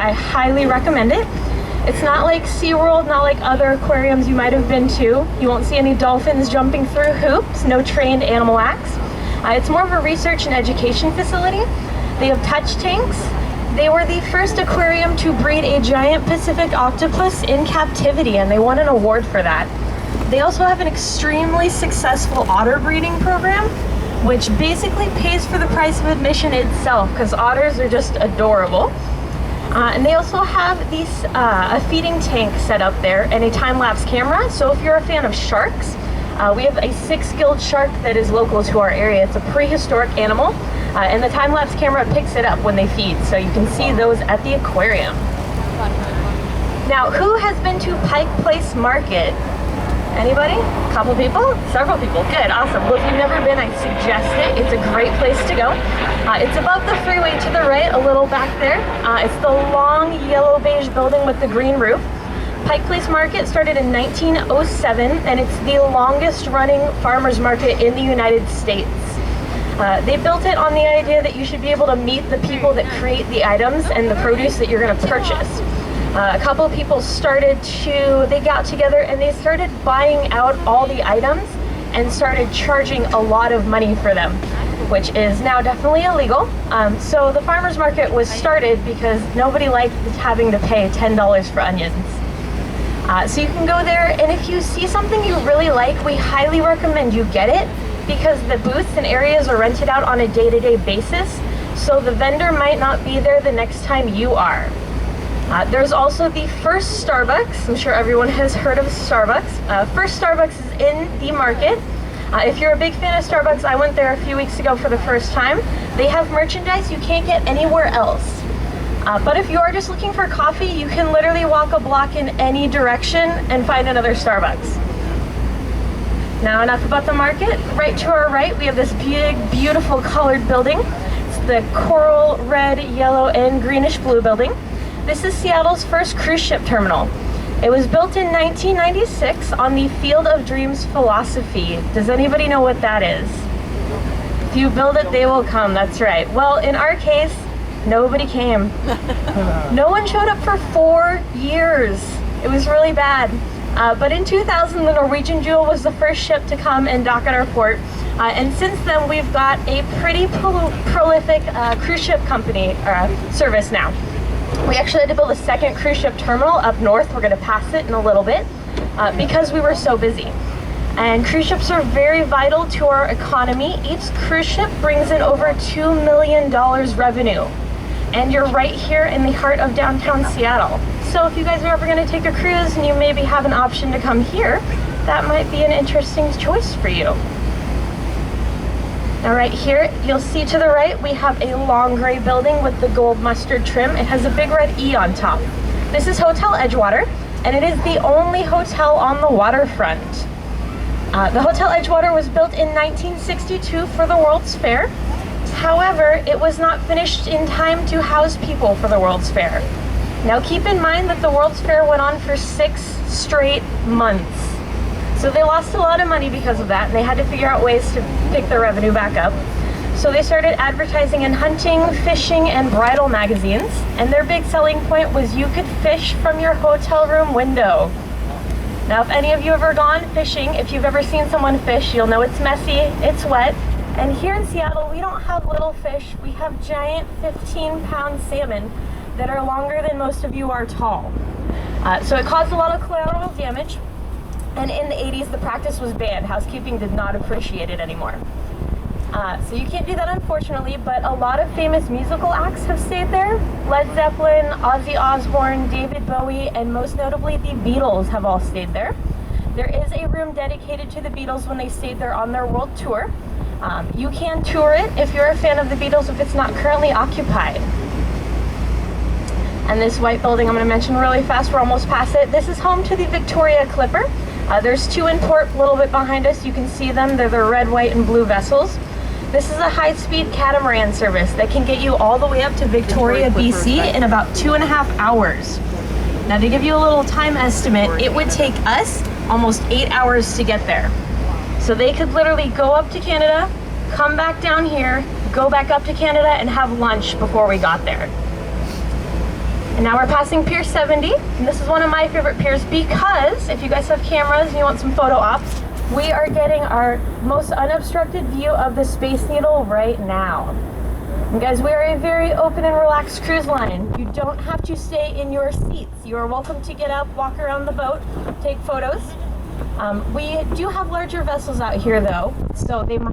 I highly recommend it. It's not like SeaWorld, not like other aquariums you might have been to. You won't see any dolphins jumping through hoops, no trained animal acts. It's more of a research and education facility. They have touch tanks. They were the first aquarium to breed a giant Pacific octopus in captivity, and they won an award for that. They also have an extremely successful otter breeding program, which basically pays for the price of admission itself, because otters are just adorable. And they also have a feeding tank set up there and a time-lapse camera. So if you're a fan of sharks, we have a 6-gilled shark that is local to our area. It's a prehistoric animal, and the time-lapse camera picks it up when they feed, so you can see those at the aquarium. Now, who has been to Pike Place Market? Anybody? A couple people? Several people. Good, awesome. Well, if you've never been, I suggest it. It's a great place to go. It's above the freeway to the right, a little back there. It's the long yellow beige building with the green roof. Pike Place Market started in 1907, and it's the longest running farmers market in the United States. They built it on the idea that you should be able to meet the people that create the items and the produce that you're going to purchase. A couple of people they got together and they started buying out all the items and started charging a lot of money for them, which is now definitely illegal. So the farmer's market was started because nobody liked having to pay $10 for onions. So you can go there, and if you see something you really like, we highly recommend you get it, because the booths and areas are rented out on a day-to-day basis, so the vendor might not be there the next time you are. There's also the First Starbucks. I'm sure everyone has heard of Starbucks. First Starbucks is in the market. If you're a big fan of Starbucks, I went there a few weeks ago for the first time. They have merchandise you can't get anywhere else. But if you are just looking for coffee, you can literally walk a block in any direction and find another Starbucks. Now, enough about the market. Right to our right, we have this big, beautiful colored building. It's the coral red, yellow, and greenish blue building. This is Seattle's first cruise ship terminal. It was built in 1996 on the Field of Dreams philosophy. Does anybody know what that is? If you build it, they will come. That's right. Well, in our case, nobody came. No one showed up for 4 years. It was really bad. But in 2000, the Norwegian Jewel was the first ship to come and dock at our port. And since then, we've got a pretty prolific cruise ship company service now. We actually had to build a second cruise ship terminal up north. We're going to pass it in a little bit because we were so busy. And cruise ships are very vital to our economy. Each cruise ship brings in over $2 million revenue. And you're right here in the heart of downtown Seattle. So if you guys are ever going to take a cruise and you maybe have an option to come here, that might be an interesting choice for you. Now right here, you'll see to the right, we have a long gray building with the gold mustard trim. It has a big red E on top. This is Hotel Edgewater, and it is the only hotel on the waterfront. The Hotel Edgewater was built in 1962 for the World's Fair. However, it was not finished in time to house people for the World's Fair. Now keep in mind that the World's Fair went on for 6 straight months. So they lost a lot of money because of that, and they had to figure out ways to pick their revenue back up. So they started advertising in hunting, fishing, and bridal magazines, and their big selling point was you could fish from your hotel room window. Now, if any of you have ever gone fishing, if you've ever seen someone fish, you'll know it's messy, it's wet. And here in Seattle, we don't have little fish. We have giant 15-pound salmon that are longer than most of you are tall. So it caused a lot of collateral damage. And in the 80s, the practice was banned. Housekeeping did not appreciate it anymore. So you can't do that, unfortunately, but a lot of famous musical acts have stayed there. Led Zeppelin, Ozzy Osbourne, David Bowie, and most notably, the Beatles have all stayed there. There is a room dedicated to the Beatles when they stayed there on their world tour. You can tour it if you're a fan of the Beatles if it's not currently occupied. And this white building I'm going to mention really fast, we're almost past it. This is home to the Victoria Clipper. There's 2 in port a little bit behind us. You can see them. They're the red, white, and blue vessels. This is a high-speed catamaran service that can get you all the way up to Victoria, BC in about 2.5 hours. Now, to give you a little time estimate, it would take us almost 8 hours to get there. So they could literally go up to Canada, come back down here, go back up to Canada, and have lunch before we got there. And now we're passing Pier 70, and this is one of my favorite piers because if you guys have cameras and you want some photo ops, we are getting our most unobstructed view of the Space Needle right now. And guys, we are a very open and relaxed cruise line. You don't have to stay in your seats. You are welcome to get up, walk around the boat, take photos. We do have larger vessels out here though, so they might